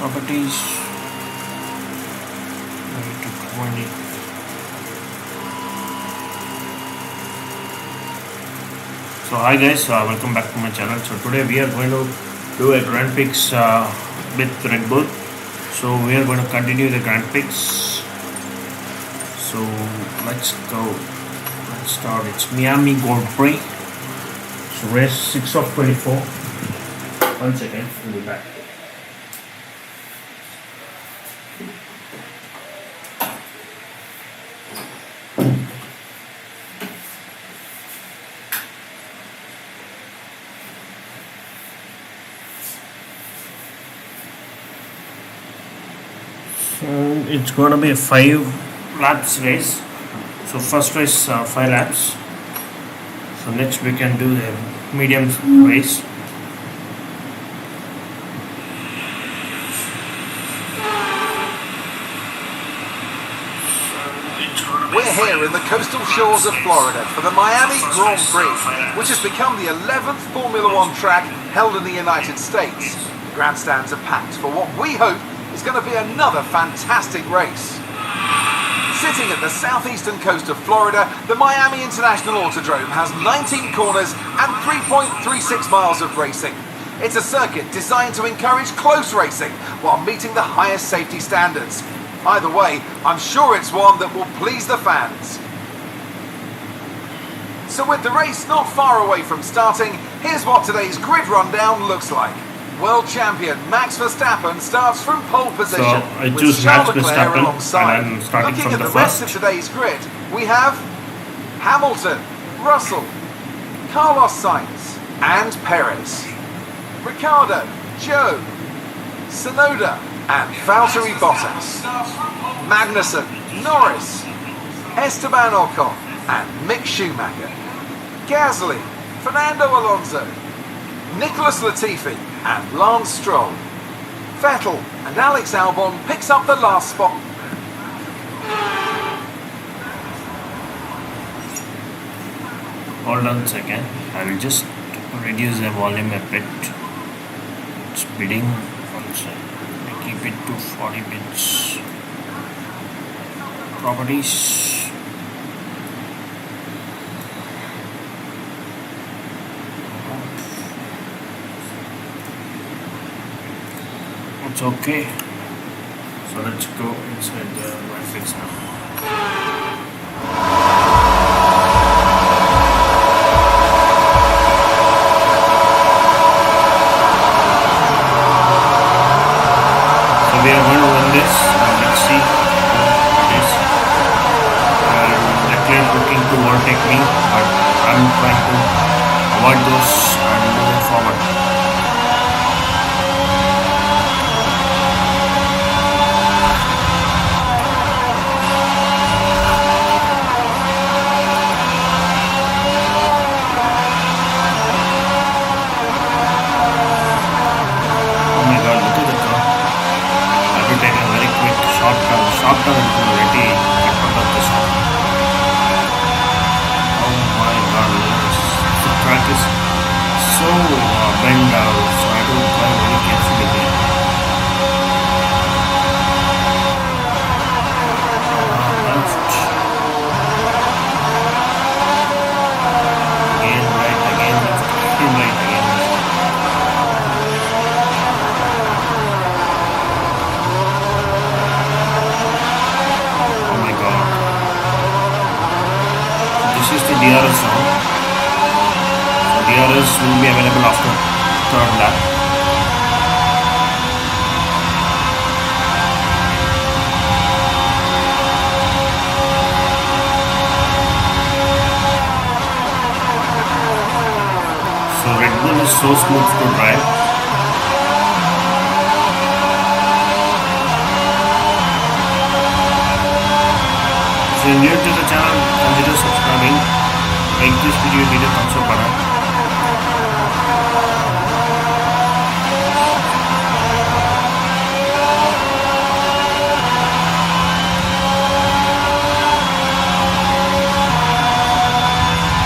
properties, 20. So hi guys, welcome back to my channel. So today we are going to do a Grand Prix with Red Bull. So we are going to continue the Grand Prix. So let's go. Let's start. It's Miami Grand Prix. So race 6 of 24. 1 second, we'll be back. So it's going to be a 5 laps race. So first race 5 laps. So next we can do the medium race. We're here in the coastal shores of Florida for the Miami Grand Prix, which has become the 11th Formula One track held in the United States. The grandstands are packed for what we hope is going to be another fantastic race. Sitting at the southeastern coast of Florida, the Miami International Autodrome has 19 corners and 3.36 miles of racing. It's a circuit designed to encourage close racing while meeting the highest safety standards. Either way, I'm sure it's one that will please the fans. So with the race not far away from starting, here's what today's grid rundown looks like. World champion Max Verstappen starts from pole position, So I with choose Charles Max Leclerc Verstappen, alongside. and I'm starting Looking from at the the rest first. of today's grid, we have Hamilton, Russell, Carlos Sainz and Perez, Ricciardo, Joe, Tsunoda and Valtteri Bottas, Magnussen, Norris, Esteban Ocon and Mick Schumacher, Gasly, Fernando Alonso, Nicholas Latifi and Lance Stroll. Vettel and Alex Albon picks up the last spot. Hold on a second. I will just reduce the volume a bit. It's bidding. 1 second. Keep it to 40 bits. Properties. It's okay. So let's go inside the graphics now. We are going to win this. Let's see how it is. Leclerc looking to overtake me, but I'm trying to avoid those and move forward. Oh my God! Look at the car. I will take a very quick short turn. Short turn is already in front of the shot. Oh my God! The track is so bent out, so I don't drive very carefully there. Left. Again right, again left, again right, again left. Oh my God. This is the DRS now. So DRS will be available after 3rd lap. So Red Bull is so smooth to drive. If you're new to the channel, consider subscribing. Like this video, hit the thumbs up button.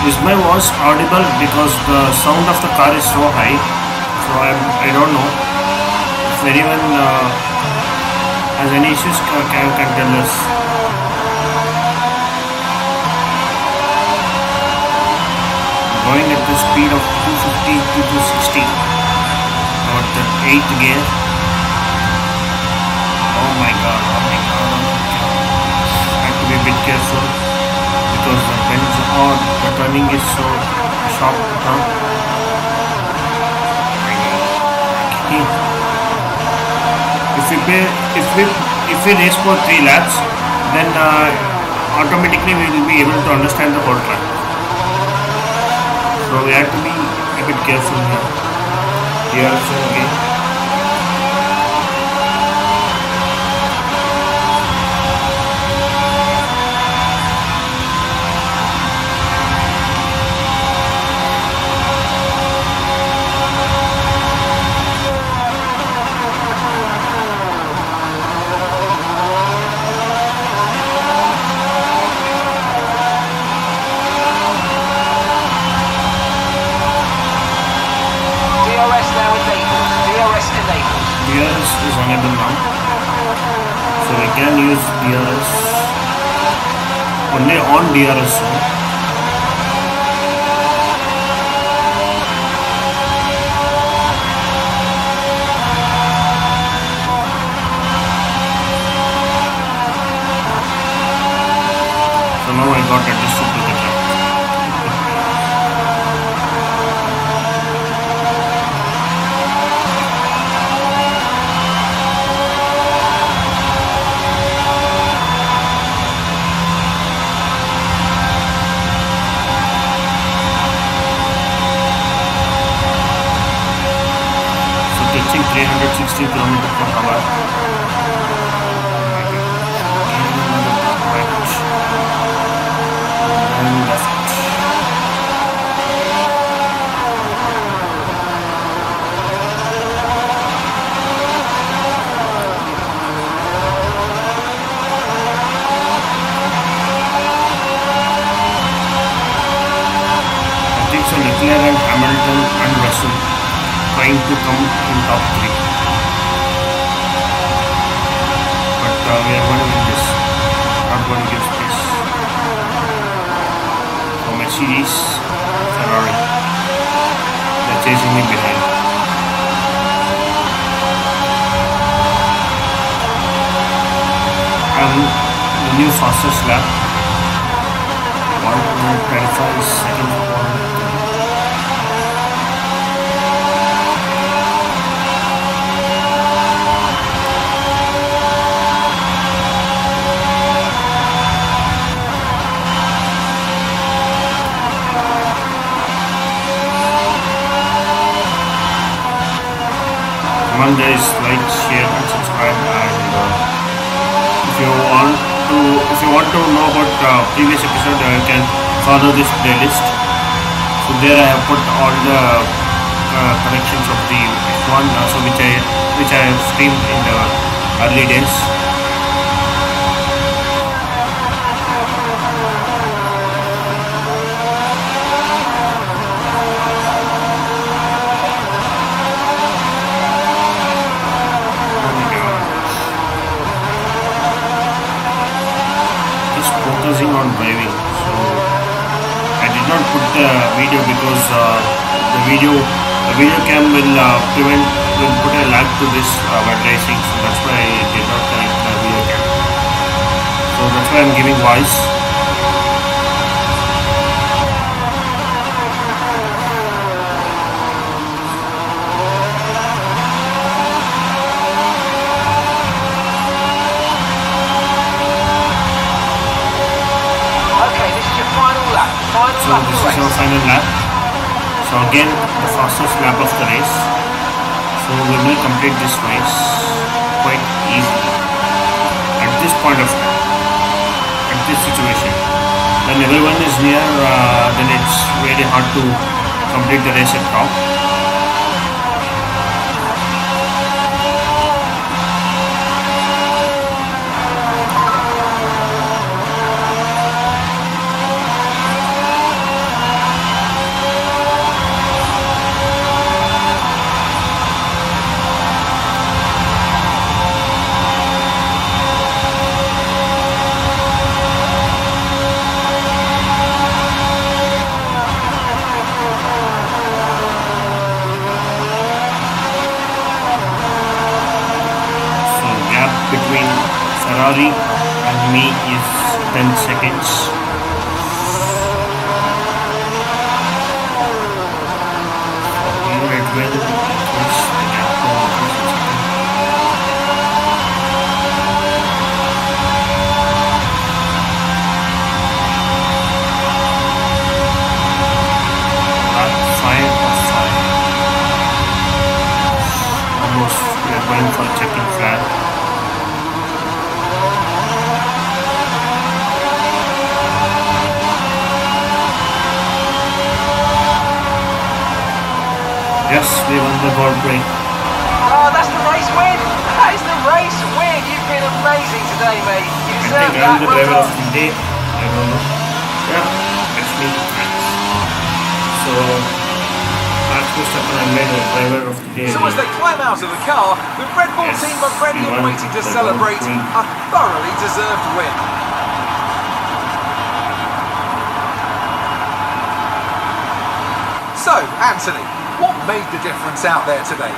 Is my voice audible because the sound of the car is so high? So I don't know if anyone Has any issues, can tell us. Going at the speed of 250 to 260. About the 8th gear. Oh my god, oh my god, oh my god. I have to be a bit careful because the bends or the turning is so sharp to turn. Okay. If we race for 3 laps, then automatically we will be able to understand the whole track. So we have to be a bit careful here. Here also again. DRS is enabled now, so we can use DRS only on DRS zone. So now I got adjusted to the track. Touching 360 km/h. And left. I think so Leclerc and Hamilton and Russell trying to come in top 3, but we are going to win this, not going to give space. So Mercedes, Ferrari, they're chasing me behind. And the new fastest lap, 1:35 seconds. Come on guys, like, share and subscribe, and if you want to know about previous episode, you can follow this playlist. So there I have put all the connections of the F1, so which I have streamed in the early days. Focusing on driving, so I did not put the video because the video cam will put a lag to this while racing, so that's why I did not connect the video cam. So that's why I'm giving voice. So this is our final lap. So again, the fastest lap of the race. So we will complete this race quite easily at this point of time, at this situation. When everyone is near, then it's really hard to complete the race at top. Ferrari and me is 10 seconds. Redbull increase the gap to 1 second. Lap 5 of 5. Almost we are going for checking flag. Yes, we won the World Break. Oh, that's the race win! That is the race win! You've been amazing today, mate. You I deserve think that. I'm the Well driver of done. the day. I don't know. Yeah, actually, thanks. So, Max Verstappen, I made a driver of the day. So as they climb out of the car, the Red Bull Yes, team are ready we and won waiting to the celebrate World a thoroughly deserved win. So, Anthony, what made the difference out there today?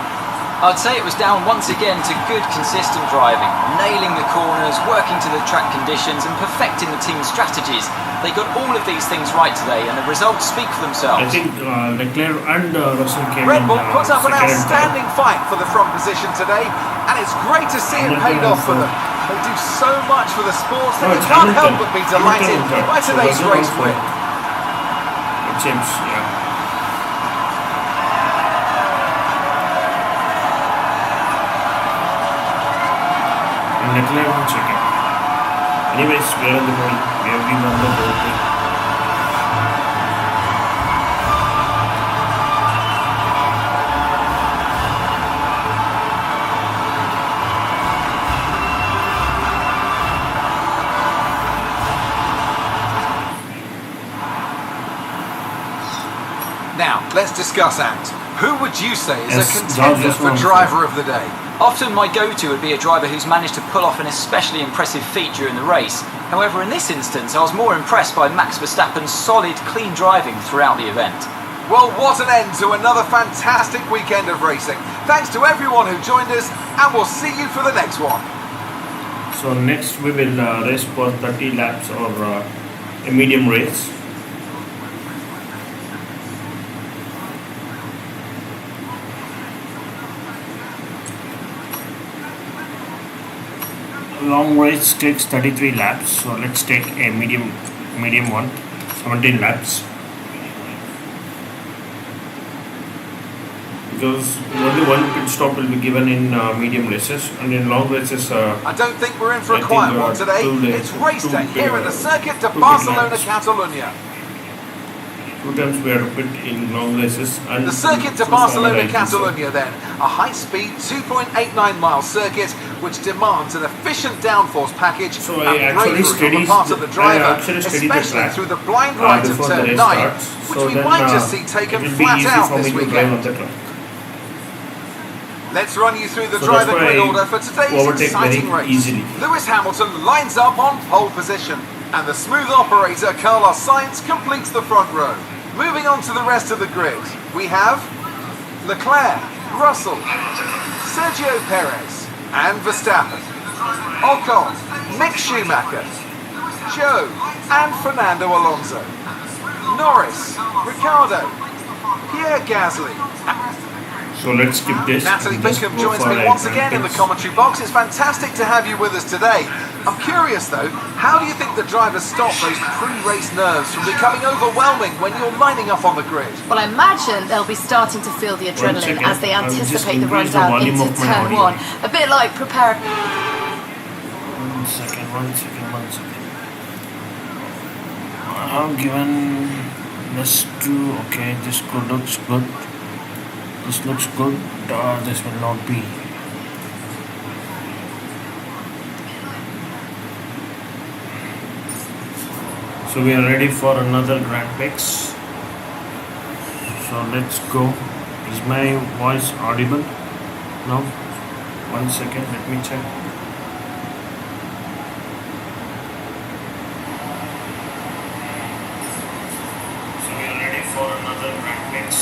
I'd say it was down once again to good, consistent driving, nailing the corners, working to the track conditions, and perfecting the team's strategies. They got all of these things right today, and the results speak for I themselves. think Leclerc and Russell came Red in Bull put up an second and outstanding fight for the front position today, and it's great to see it paid off for them. They do so much for the sport that No, you it's can't Hamilton. help but be delighted Hamilton by so today's Russell race also- win. It seems, yeah. And Leclerc on second. Anyways, we are in the pole. We have been on the pole. Now, let's discuss, Ant. Who would you say is Yes, a contender George for Russell. driver of the day? Often my go-to would be a driver who's managed to pull off an especially impressive feat during the race. However, in this instance, I was more impressed by Max Verstappen's solid, clean driving throughout the event. Well, what an end to another fantastic weekend of racing. Thanks to everyone who joined us, and we'll see you for the next one. So next we will race for 30 laps or a medium race. Long race takes 33 laps, so let's take a medium one, 17 laps. Because only one pit stop will be given in medium races, and in long races I don't think we're in for I a think quiet there one are today. It's race day here at the Circuit de two Barcelona, laps. Catalunya. 2 times we had to pit in long races. And The Circuit de so Barcelona, I think so. Catalunya then, a high-speed 2.89 mile circuit which demands an efficient downforce package So I and actually bravery on the studied part of the I driver, actually studied the especially track, through the blind right of before the turn race 9, starts, which so we then, might just see taken it will be flat easy out for this me to drive on weekend. the track. Let's run you through the So driver that's why grid I order for today's overtake exciting very race. easily. Lewis Hamilton lines up on pole position, and the smooth operator Carlos Sainz completes the front row. Moving on to the rest of the grid, we have Leclerc, Russell, Sergio Perez, and Verstappen, Ocon, Mick Schumacher, Joe, and Fernando Alonso, Norris, Ricciardo, Pierre Gasly. So let's skip this. Natalie and just Pinkham go joins for me a once again in the pits. commentary box. It's fantastic to have you with us today. I'm curious though, how do you think the drivers stop those pre-race nerves from becoming overwhelming when you're lining up on the grid? Well, I imagine they'll be starting to feel the adrenaline second. as they I'll just anticipate the run increase the down volume into of my turn audio. one. A bit like prepare. 1 second. I'm given this to, okay, this looks good. This looks good. This will not be. So we are ready for another Grand Prix. So let's go. Is my voice audible? No? 1 second, let me check. So we are ready for another Grand Prix. Is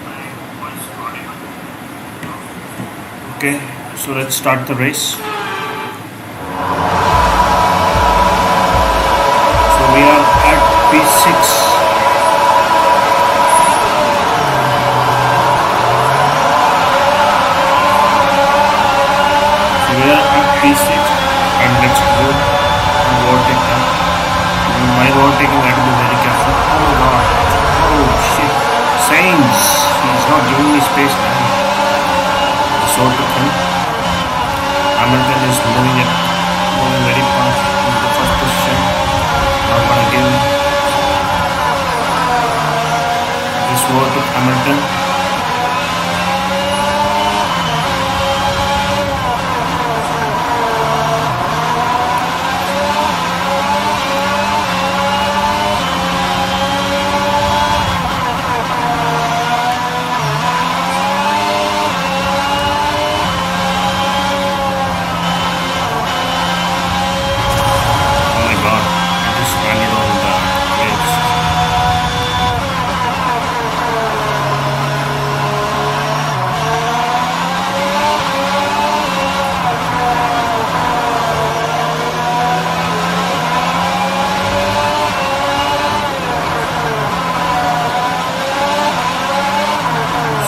my voice audible? Okay, So let's start the race. So we are at P6. So we are at P6 and let's go and overtake them. My overtaking, I have to be very careful. Oh god. Oh shit. Sainz. He's not giving me space, man. So to him. Hamilton is moving very fast in the first position. Not gonna give him. Just over to Hamilton.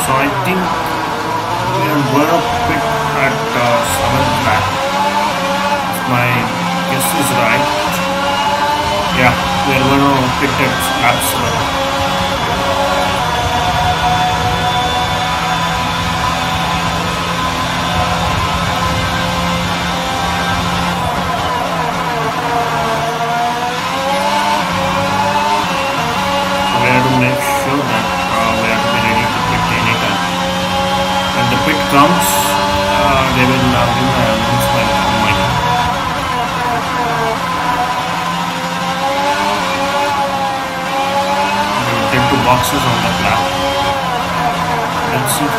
So I think we are going to pit at 7th lap. If my guess is right. Yeah, we are going to pit at lap 7. So we have to make sure that we have to be ready to pit anytime. When the pit comes, they will give an announcement on my They will take 2 boxes on that lap. Let's see.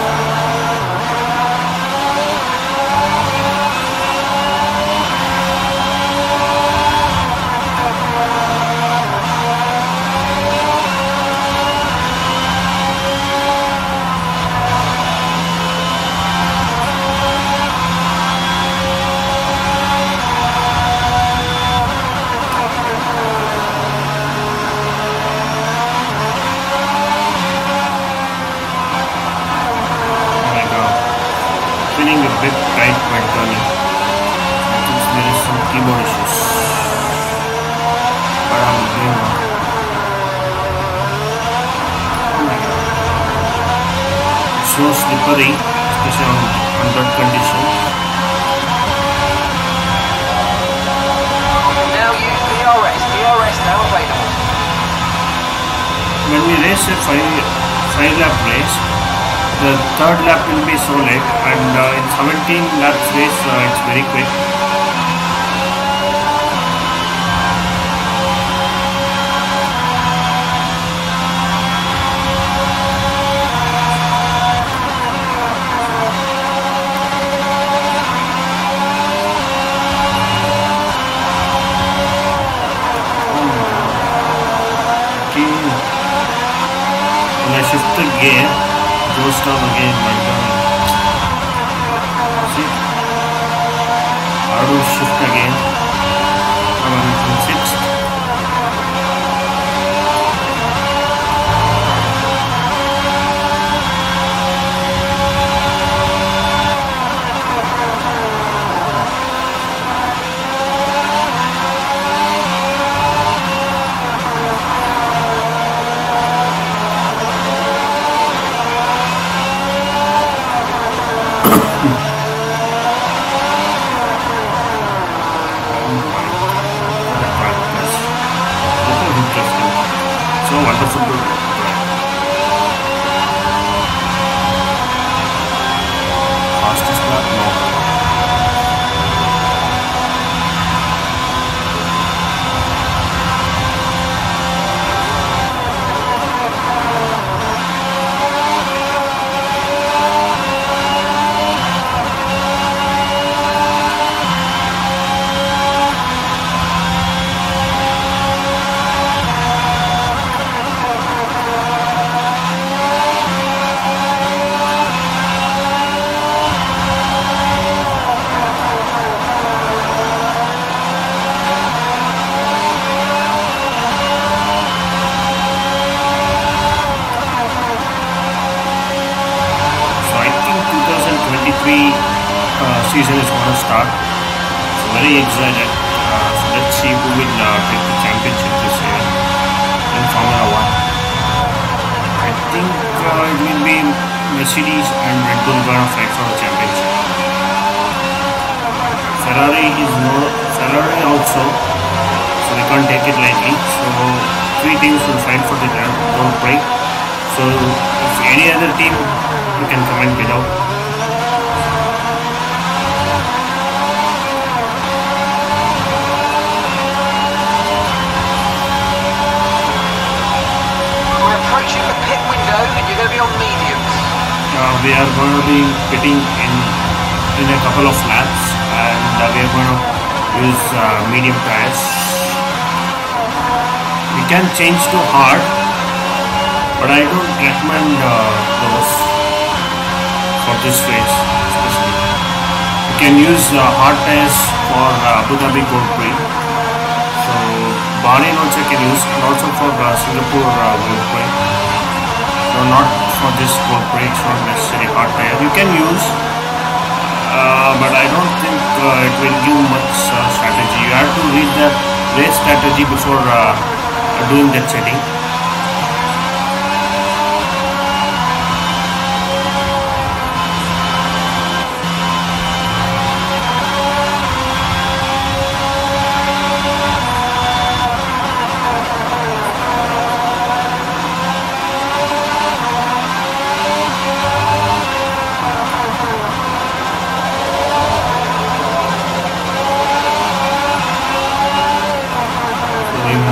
Feeling a bit tight while turning. I think there is some keyboard issues. But I'm doing well. Oh my god. It's so slippery, especially on that condition. Now use DRS. DRS now available. When we race a 5 lap race, the 3rd lap will be solid, and in 17 laps race it's very quick. Okay. When I shift the gear, goes down again while turning. See? How to shift again? Now I'm from 6th. season is going to start. So very excited. So let's see who will take the championship this year in Formula One. I think it will be Mercedes and Red Bull going to fight for the championship. Ferrari also, so they can't take it lightly. So 3 teams will fight for the Grand Prix. So if any other team, you can comment below. We're approaching the pit window and you're going to be on mediums. We are going to be pitting in a couple of laps, and we are going to use medium tires. We can change to hard, but I don't recommend those for this race especially. You can use hard tires for Abu Dhabi Grand Prix. So Bahrain also can use, and also for Singapore Grand Prix. So not for this Grand Prix, it's not necessary hard tire. You can use, but I don't think it will give much strategy. You have to read the race strategy before doing that setting.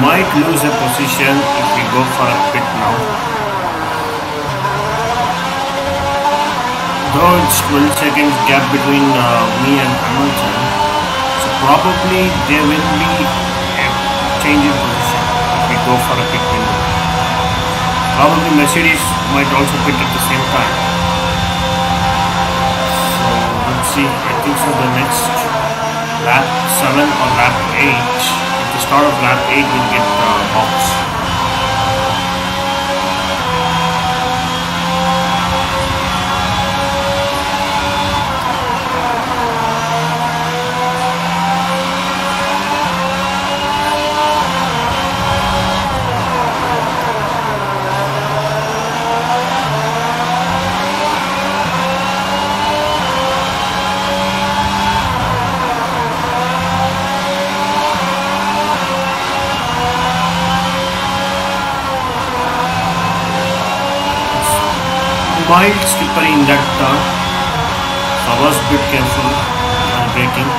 Might lose a position if we go for a pit now. Though it's 12 seconds gap between me and Hamilton, so probably there will be a change in position if we go for a pit window. Probably Mercedes might also pit at the same time. So let's see. I think so the next lap 7 or lap 8. The start of lap 8 will get box. Mild slippery in that turn, so I was a bit careful while braking.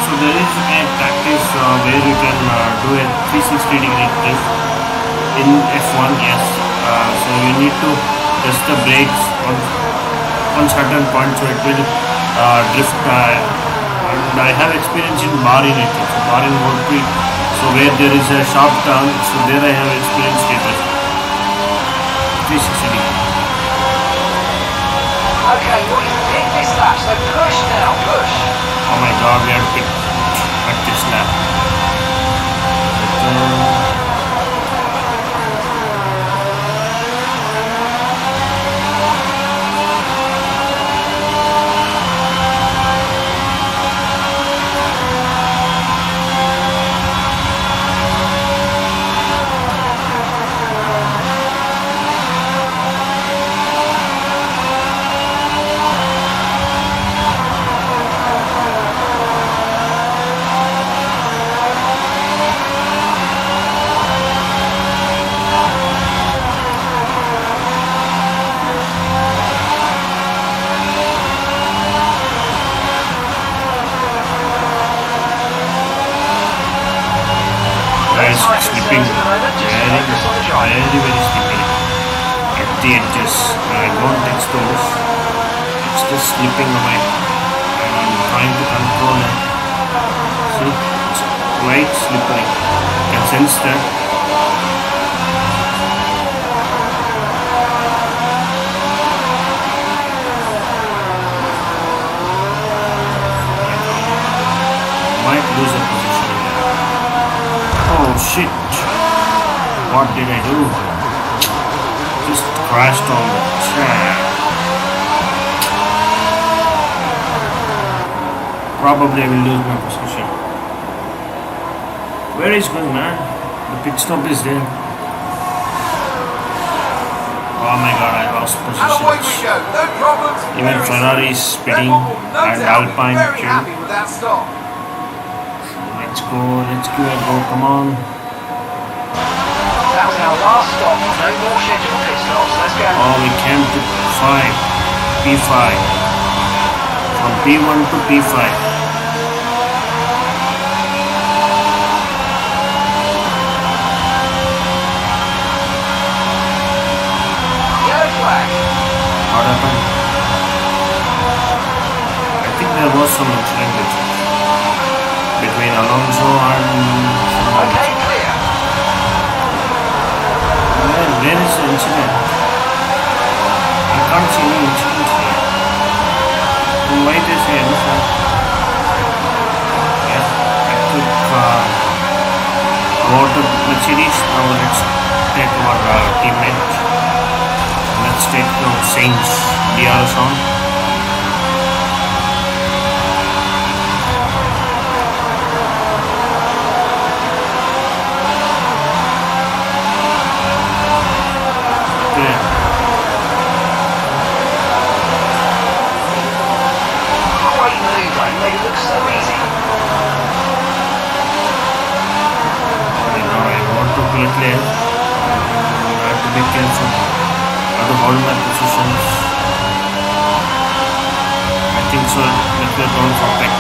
So there is a practice where you can do a 360-degree drift in F1, yes. So you need to test the brakes on certain points, so it will drift. And I have experience in Bahrain, I think. So Bahrain Grand Prix, so where there is a sharp turn, so there I have experienced it. 360 degree. Okay, well you picked this lap, so push now, push. Oh my god, we have to pick at this lap. Slipping very slippery at the edges. When I don't touch those, it's just slipping away, and I'm trying to control it. See, it's quite slippery. You can sense that. Might lose a position here. Oh shit! What did I do? Just crashed on the track. Probably I will lose my position. Where is going, man? The pit stop is there. Oh my god, I lost And away we positions. go. No problems. Even very Ferrari is smooth. speeding Redbull will no and doubt be Alpine very too. happy with that stop. Let's go, let's give it a go, come on. That was our last stop. No more scheduled pit stops. Let's go. Oh, we came to P5. From P1 to P5. Yellow flag. What happened? I think there was some incident between Alonso and Okay, clear. where is the incident? I can't see any incident here. Then why they say anything? Yeah, I took about the Mercedes. Now let's take our teammate. Let's take Saints DRS on. Great move. I made it look so easy. I want to play clear. I have to be careful. I have to hold my positions. I think so. Let's go down for back.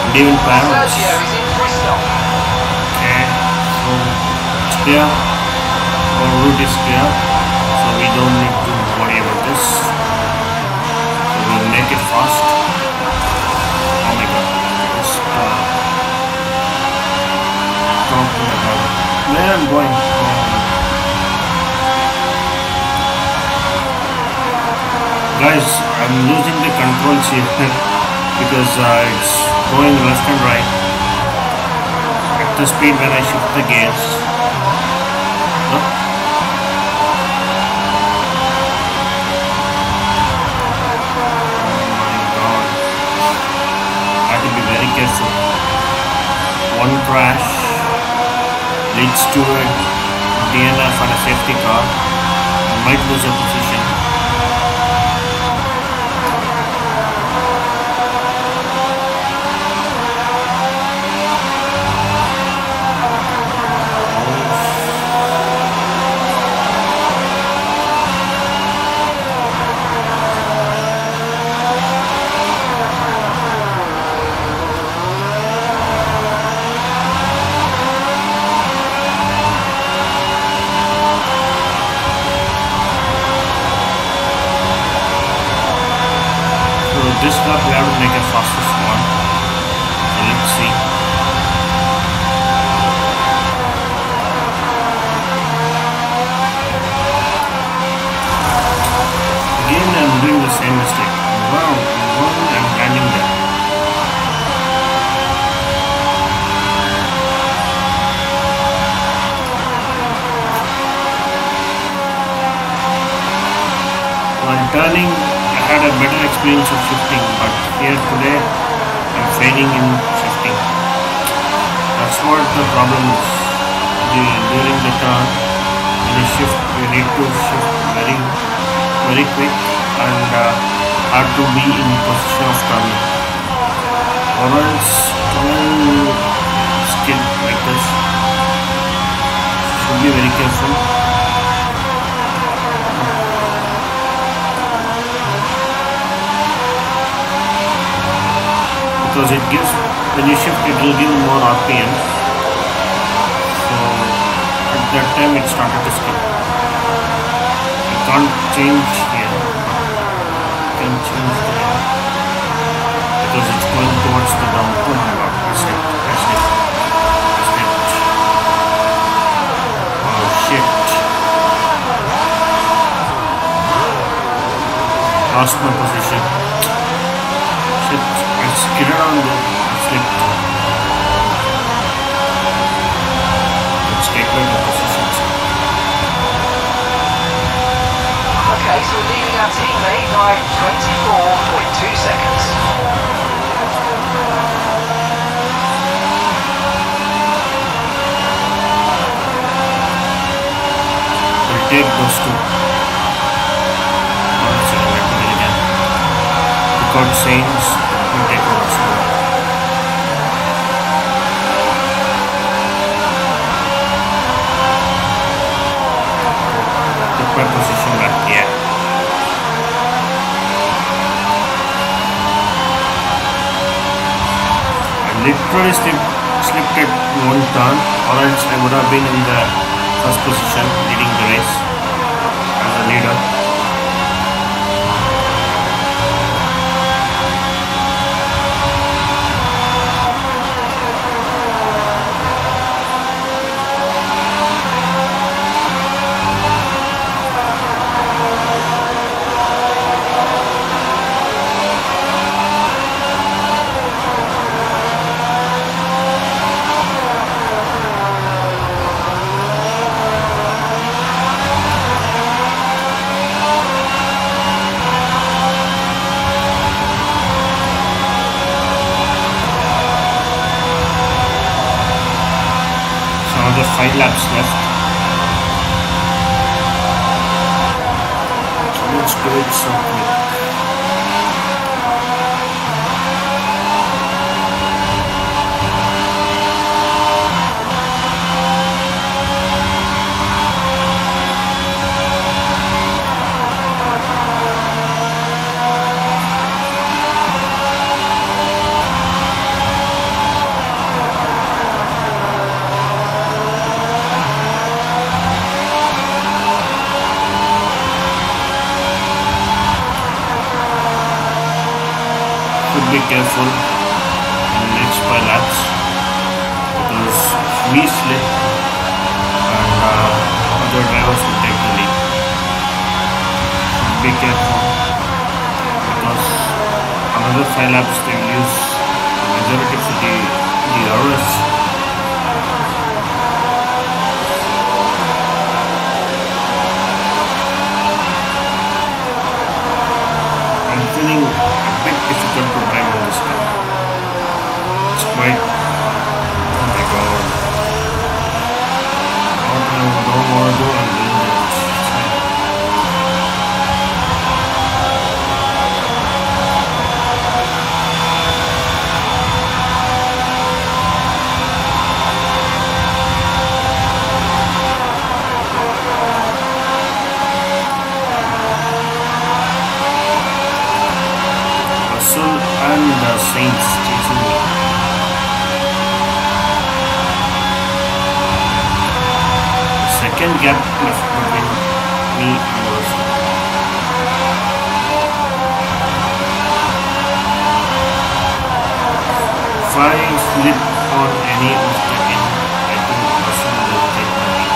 And even parents. Sergio is in for a stop. Okay. So it's clear. Our route is clear. So we don't need to worry about this. So we'll make it fast. Oh my god. Just talking about where I'm going. Guys, I'm losing the controls here because it's going left and right at the speed when I shift the gears. Look. Oh my god. I have to be very careful. One crash leads to a DNF and a safety car. I might lose a position. This lap we have to make a fastest one. So let's see. Again I'm doing the same mistake. Wow, I'm landing there. While turning I had a better experience of shifting, but here today I'm failing in shifting. That's what the problem is. During the turn, when you shift, you need to shift very quick and have to be in position of turning. Or else turning skid like this. Should be very careful. Because it gives, when you shift it will give more RPM. So at that time it started to skip. I can't change here. I can change there. Because it's going towards the down. Oh my god, I slipped. Oh shit. Lost my position. Shit. I skidded on the flipped. Let's take back the positions. our teammate by 24.2 seconds. We'll take those two. One second, let me again. Record Saints, we'll take those two. My position back, yeah. I literally slipped at one turn, or else I would have been in the first position leading the race as a leader. Another 5 laps left. Let's do it so quick. Be careful in the next 5 laps because we slip and other drivers will take the lead. Be careful because another 5 laps they will use the majority of the hours. I'm feeling difficult to drive on this car. It's quite, oh my god, what I don't want to do, I'm doing it. And the Saints chasing me. Second gap left between me and Russell. If I slip on any of the end, I think Russell will take my lead.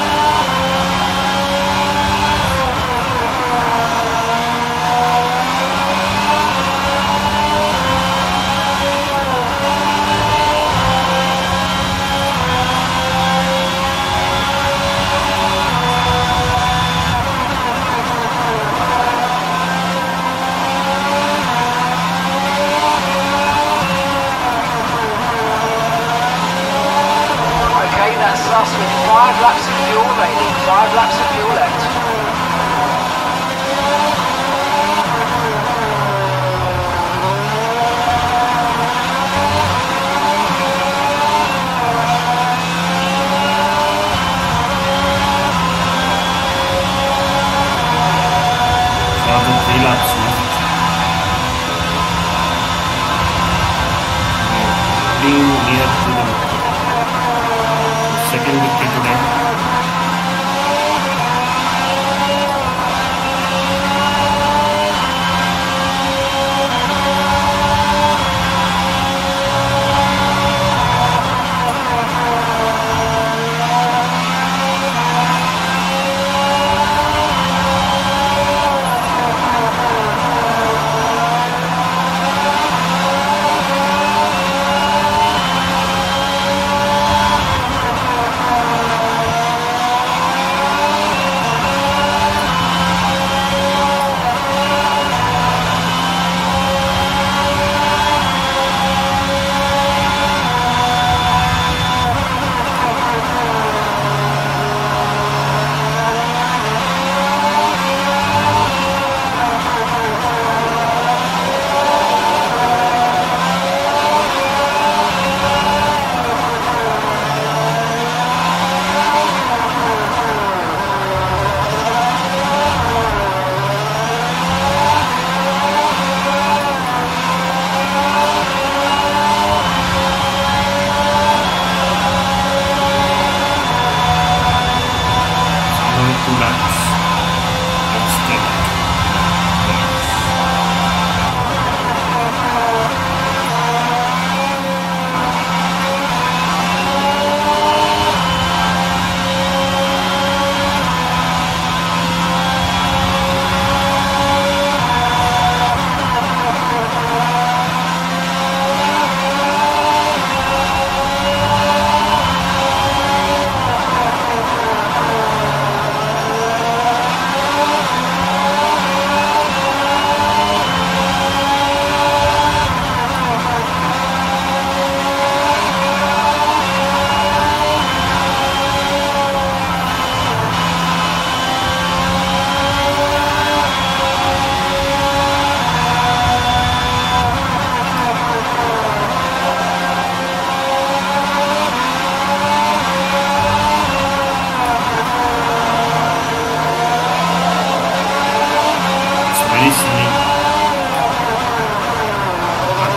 very sunny.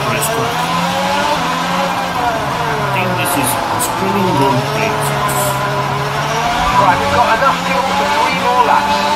Rest of, I think this is Australian road brakes. Right, we've got enough fuel for 3 more laps.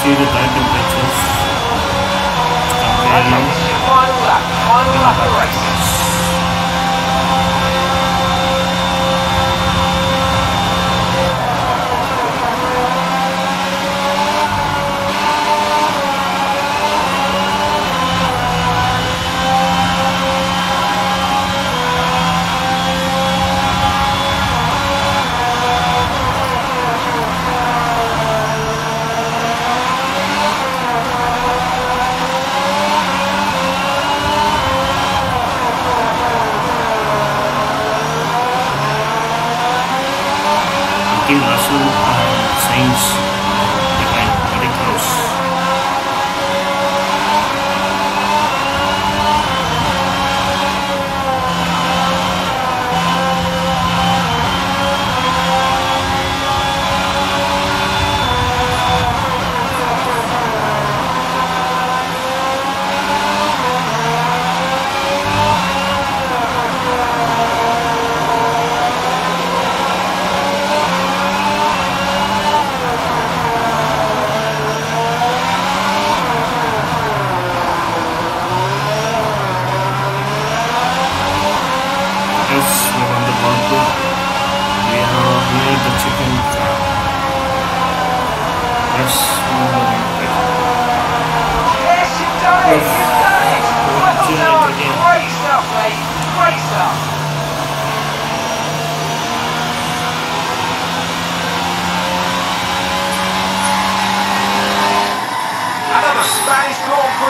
See the tire temperatures. Okay, this is your final lap of the race. Russell and Sainz behind, very close.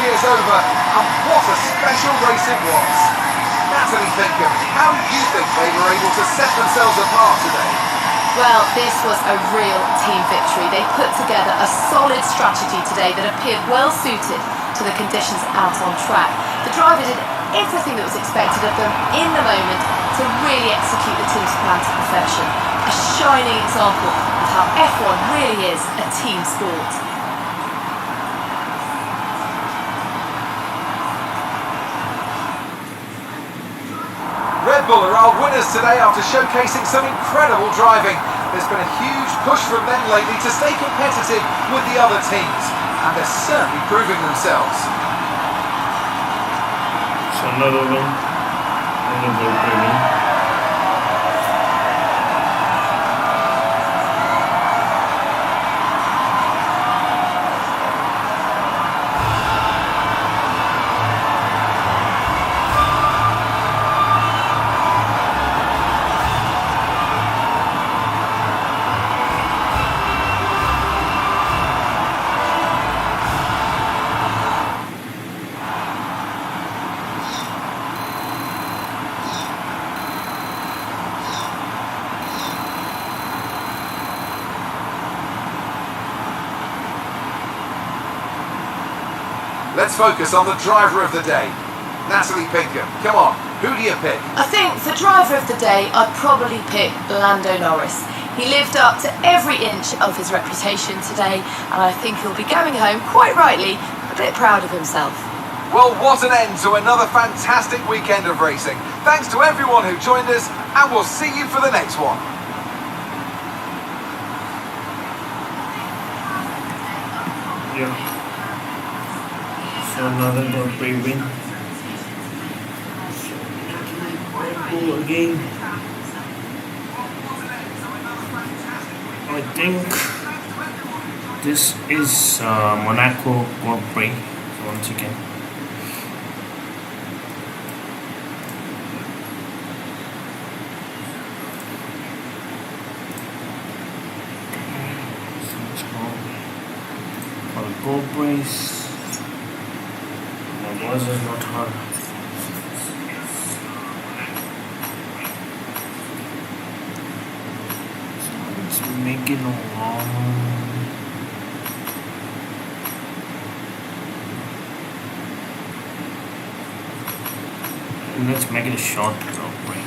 Is over, and what a special race it was. Natalie Pinkham, how do you think they were able to set themselves apart today? Well, this was a real team victory. They put together a solid strategy today that appeared well suited to the conditions out on track. The driver did everything that was expected of them in the moment to really execute the team's plan to perfection. A shining example of how F1 really is a team sport. Red Bull are our winners today after showcasing some incredible driving. There's been a huge push from them lately to stay competitive with the other teams, and they're certainly proving themselves. So another one on the board training. Let's focus on the driver of the day. Natalie Pinkham, come on, who do you pick? I think for driver of the day, I'd probably pick Lando Norris. He lived up to every inch of his reputation today, and I think he'll be going home, quite rightly, a bit proud of himself. Well, what an end to another fantastic weekend of racing. Thanks to everyone who joined us, and we'll see you for the next one. Yeah. So another Grand Prix win. Redbull again. I think this is Monaco Grand Prix once again. So let's go for the Grand Prix. My voice is not hard. Make it long. Let's make it a short break.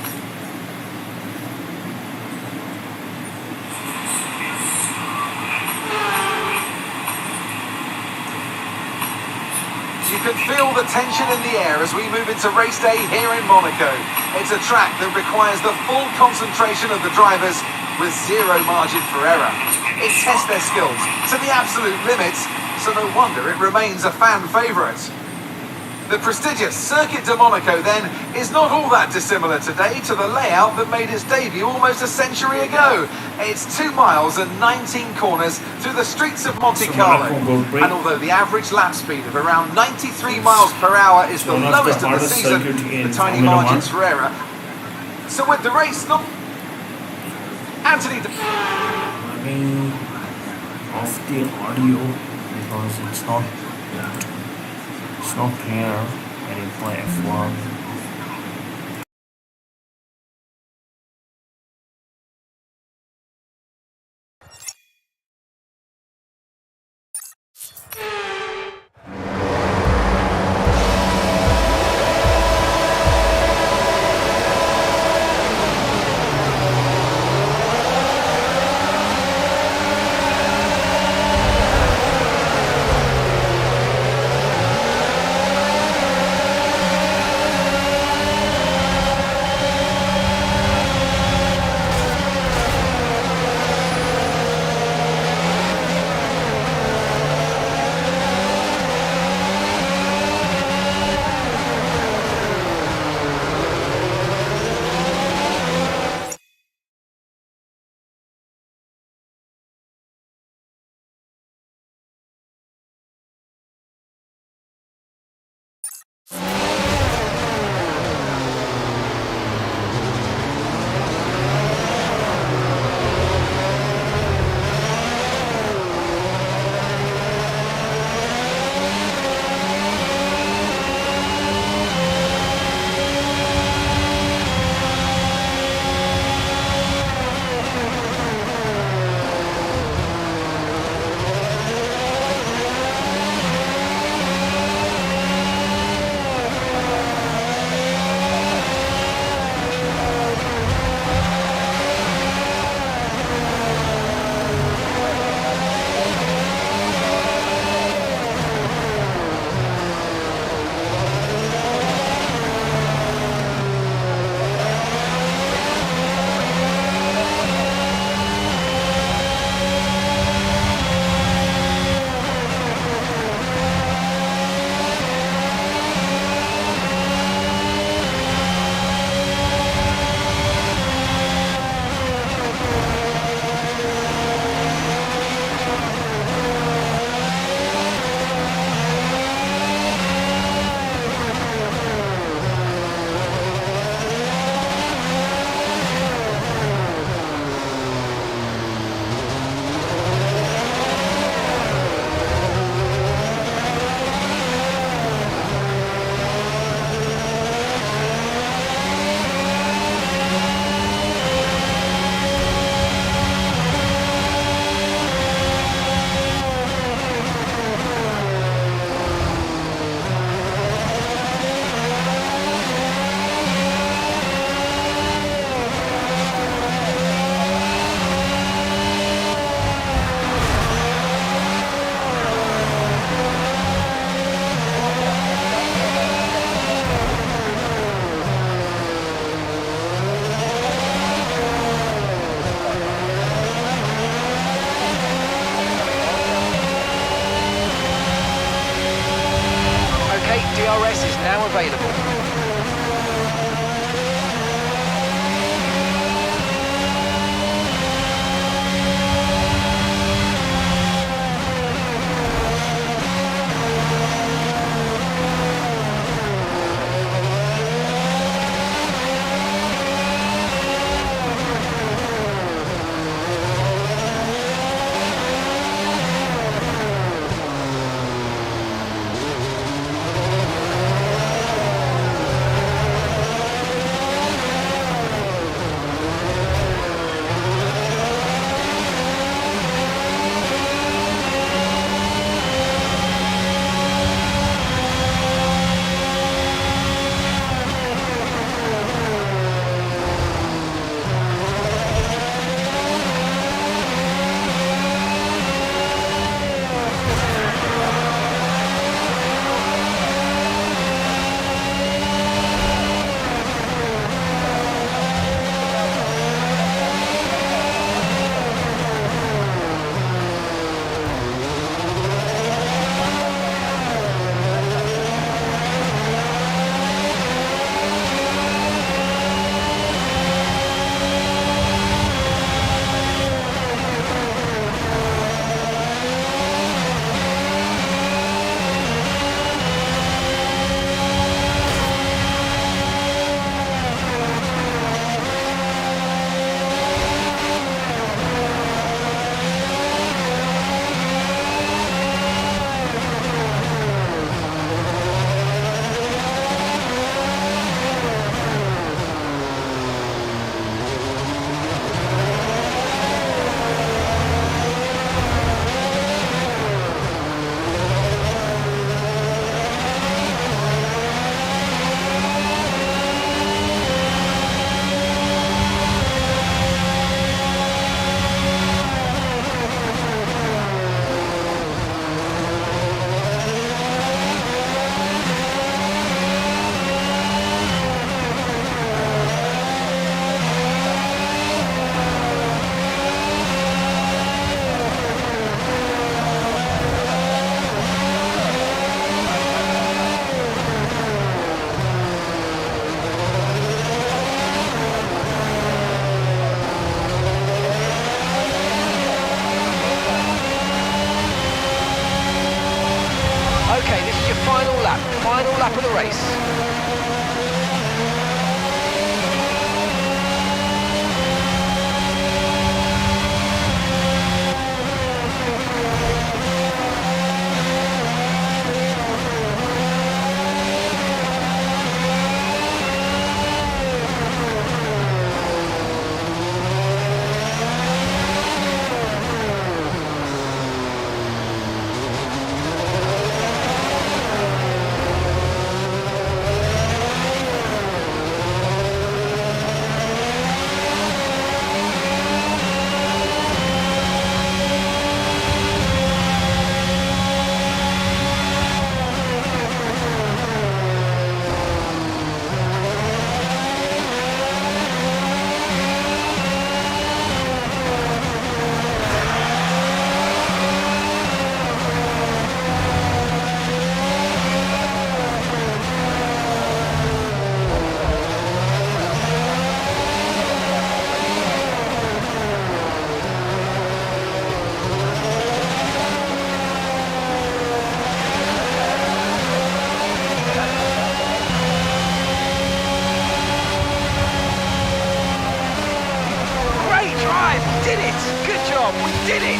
You can feel the tension in the air as we move into race day here in Monaco. It's a track that requires the full concentration of the drivers with zero margin for error. It tests their skills to the absolute limits, so no wonder it remains a fan favourite. The prestigious Circuit de Monaco, then, is not all that dissimilar today to the layout that made its debut almost a century ago. It's 2 miles and 19 corners through the streets of Monte Carlo. And although the average lap speed of around 93 miles per hour is the lowest of the season, the tiny margins for error. So with the race not... Anthony... Let me off the audio because it's not clear when you play F1. DRS is now available. Final lap of the race. Did it! Good job, we did it!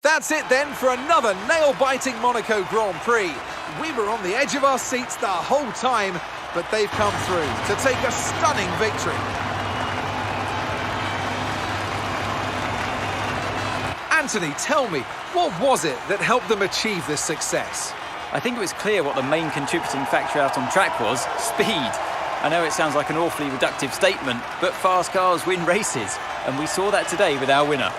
That's it then for another nail-biting Monaco Grand Prix. We were on the edge of our seats the whole time, but they've come through to take a stunning victory. Anthony, tell me, what was it that helped them achieve this success? I think it was clear what the main contributing factor out on track was: speed. I know it sounds like an awfully reductive statement, but fast cars win races, and we saw that today with our winner.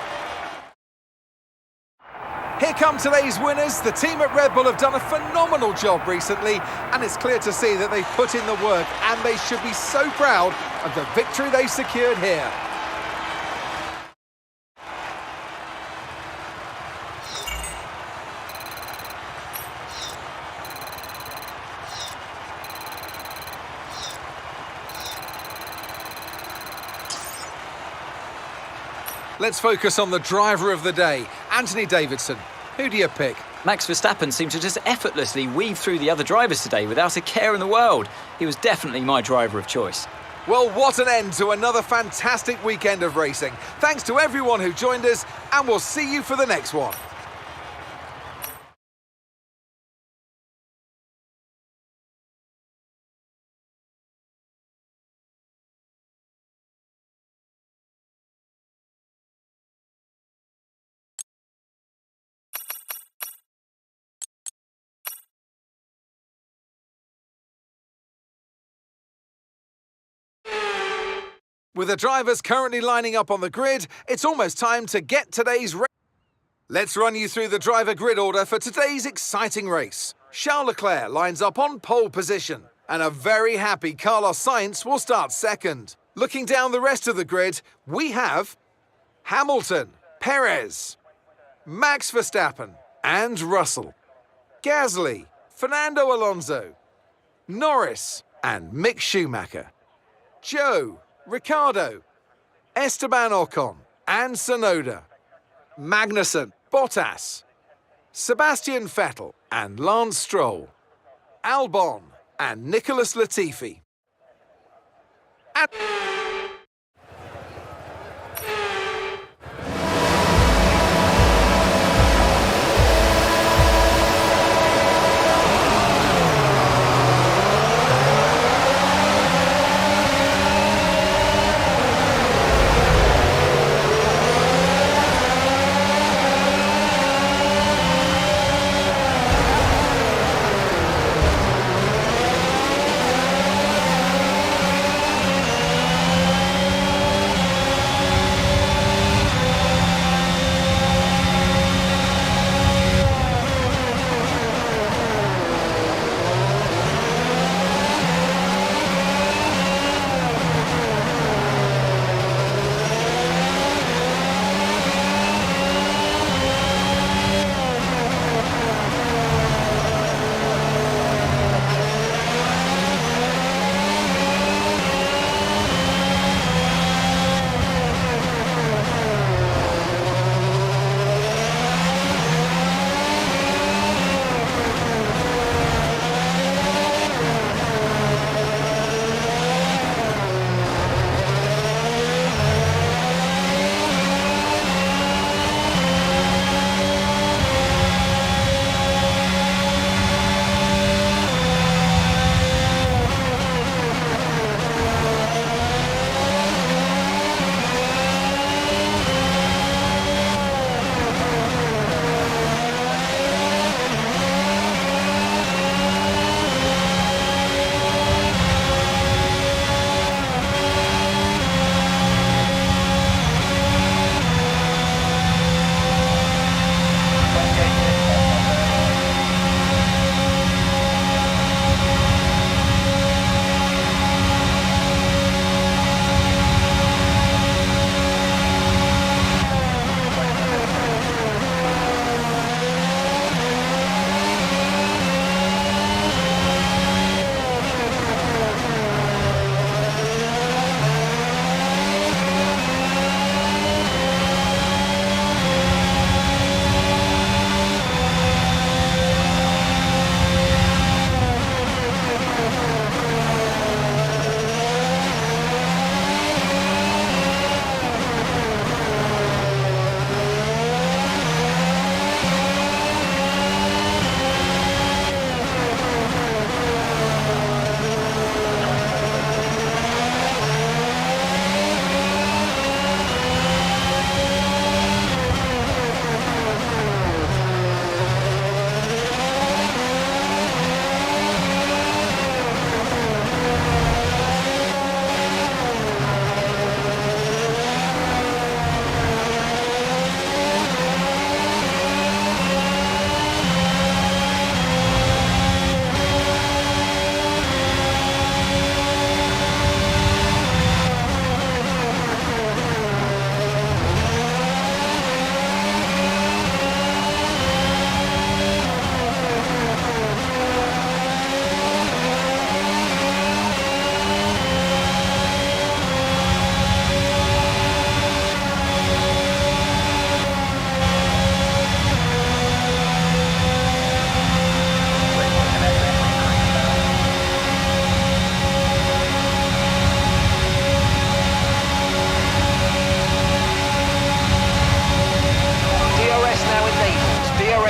Here come today's winners. The team at Red Bull have done a phenomenal job recently, and it's clear to see that they've put in the work, and they should be so proud of the victory they've secured here. Let's focus on the driver of the day, Anthony Davidson. Who do you pick? Max Verstappen seemed to just effortlessly weave through the other drivers today without a care in the world. He was definitely my driver of choice. Well, what an end to another fantastic weekend of racing. Thanks to everyone who joined us, and we'll see you for the next one. With the drivers currently lining up on the grid, it's almost time to get today's race. Let's run you through the driver grid order for today's exciting race. Charles Leclerc lines up on pole position, and a very happy Carlos Sainz will start second. Looking down the rest of the grid, we have Hamilton, Perez, Max Verstappen, and Russell, Gasly, Fernando Alonso, Norris, and Mick Schumacher, Joe, Ricardo, Esteban Ocon, and Tsunoda, Magnussen, Bottas, Sebastian Vettel, and Lance Stroll, Albon, and Nicholas Latifi. And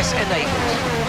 Success enabled.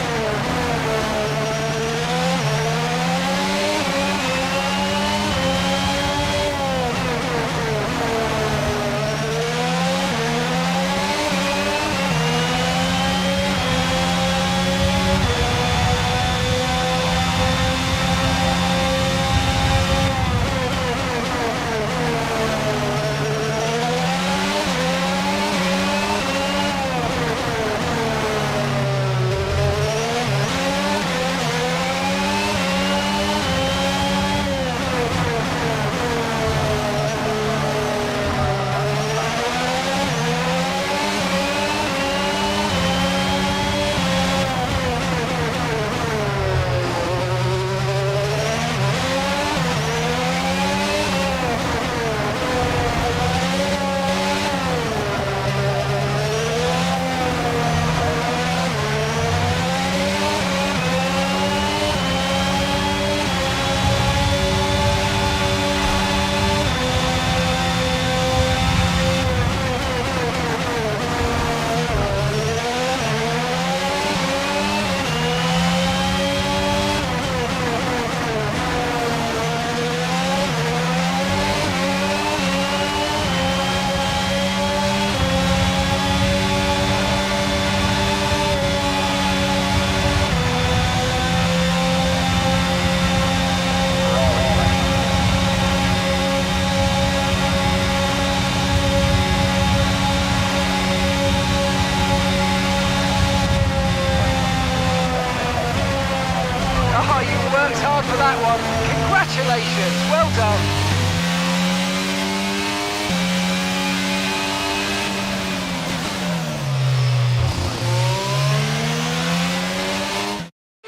Oh, you worked hard for that one. Congratulations, well done.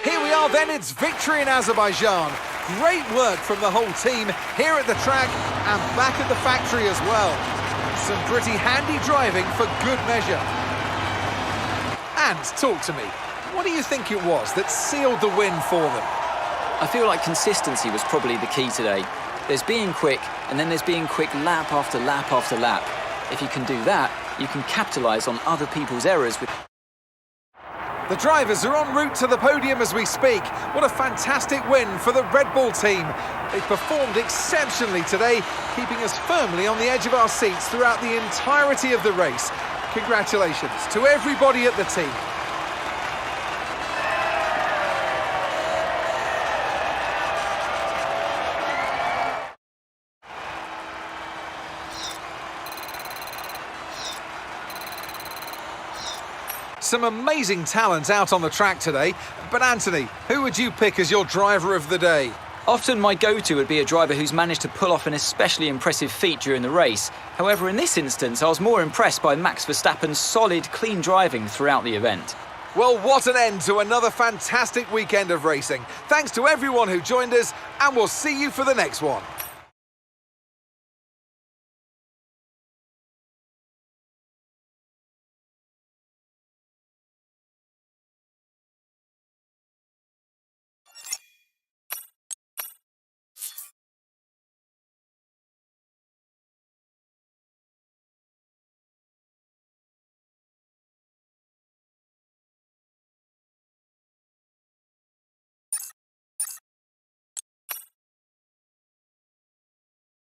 Here we are then, it's victory in Azerbaijan. Great work from the whole team here at the track and back at the factory as well. Some pretty handy driving for good measure. And talk to me, what do you think it was that sealed the win for them? I feel like consistency was probably the key today. There's being quick, and then there's being quick lap after lap after lap. If you can do that, you can capitalise on other people's errors. The drivers are en route to the podium as we speak. What a fantastic win for the Red Bull team. They performed exceptionally today, keeping us firmly on the edge of our seats throughout the entirety of the race. Congratulations to everybody at the team. Some amazing talent out on the track today. But Anthony, who would you pick as your driver of the day? Often my go-to would be a driver who's managed to pull off an especially impressive feat during the race. However, in this instance, I was more impressed by Max Verstappen's solid, clean driving throughout the event. Well, what an end to another fantastic weekend of racing. Thanks to everyone who joined us, and we'll see you for the next one.